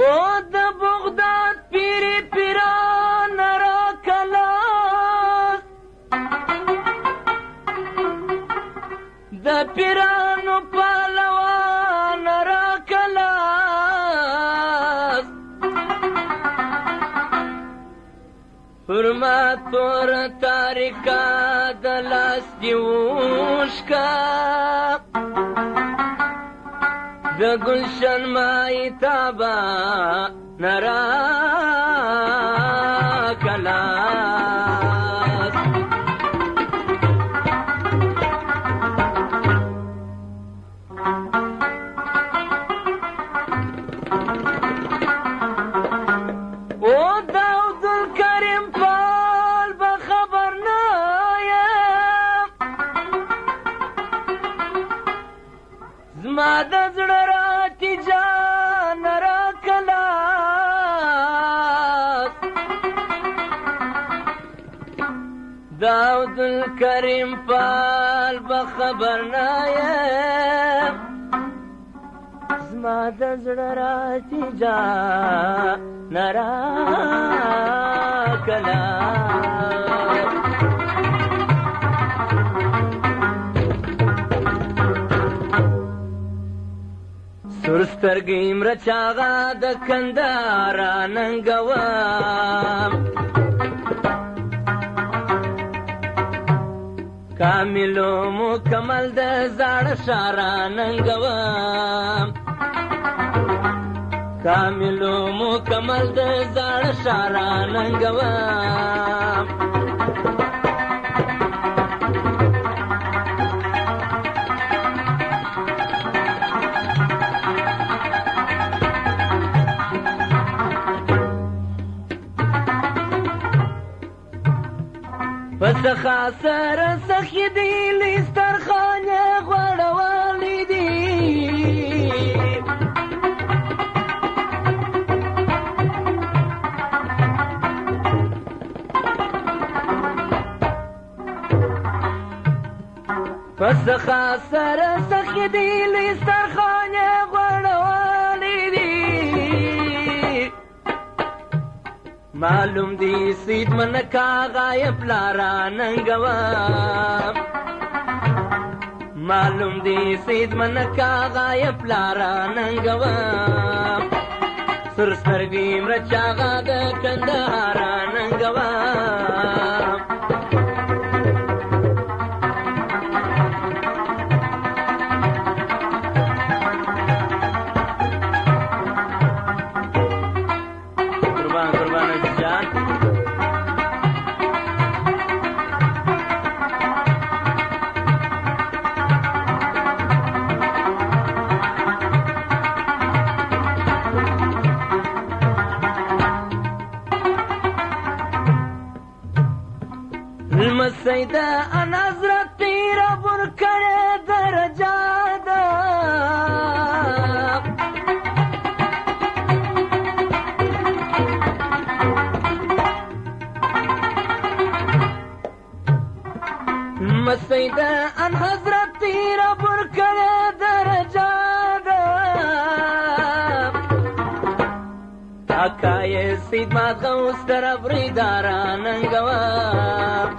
او د بغداد پیری پیران را کلاس د پیرانو پهلوان را کلاس پر ما تور تاریکا د لاس دی وشکا د گلشن مای تابا نرا کلاس او داود الکریم پال بخبر نایم زما د زړه راتی جان را کلاس داود الکریم پال بخبر نایم زما د زړه راتی جان را کلاس سرسترګې مرچاغه د کندهار ننګوم کاملو مکمل د زاړه ښار ننګوم کاملو مکمل د زاړه ښار ننګوم پس خاصر سخی دی لسترخان غړوالی دی پس خاصر سخی دی لسترخان غړوالی دی معلوم دی سید منکا غایب لارا ننګوم معلوم دی سید منکا غایب لارا ننګوم سرسترګې مرچاغه د کندهار ننګوم سیده انا حضرت تیرا برکڑے درجہ دا مسیده ان حضرت تیرا برکڑے درجہ دا آقای سید ما غوث در ابریدارا ننگوام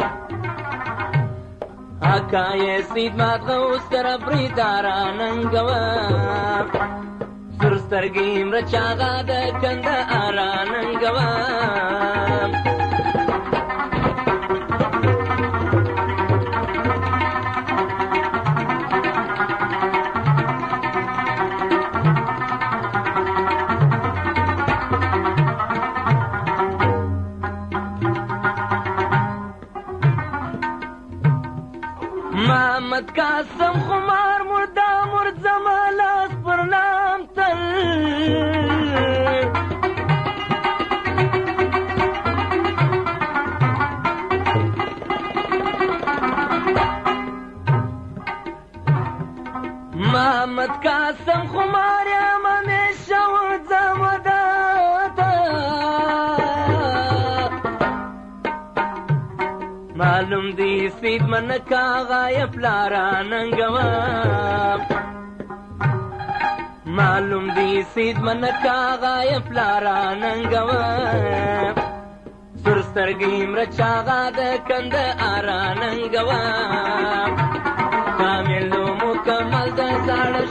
آقای سید مات غوث در بریدارا ننګوم سرسترګې مرچاغه د کندهار ننګوم محمد قاسم خمار مردا مرد زمالاس پر نام تل محمد قاسم خمار یمن شود زمداتا معلوم دی سید منکا غایب لارا ننګوم معلوم دی سید من چاغا یا پلارا ننگوا سرسترگی مر چاغا د کند آرا ننگوا کامل مکمل د زړه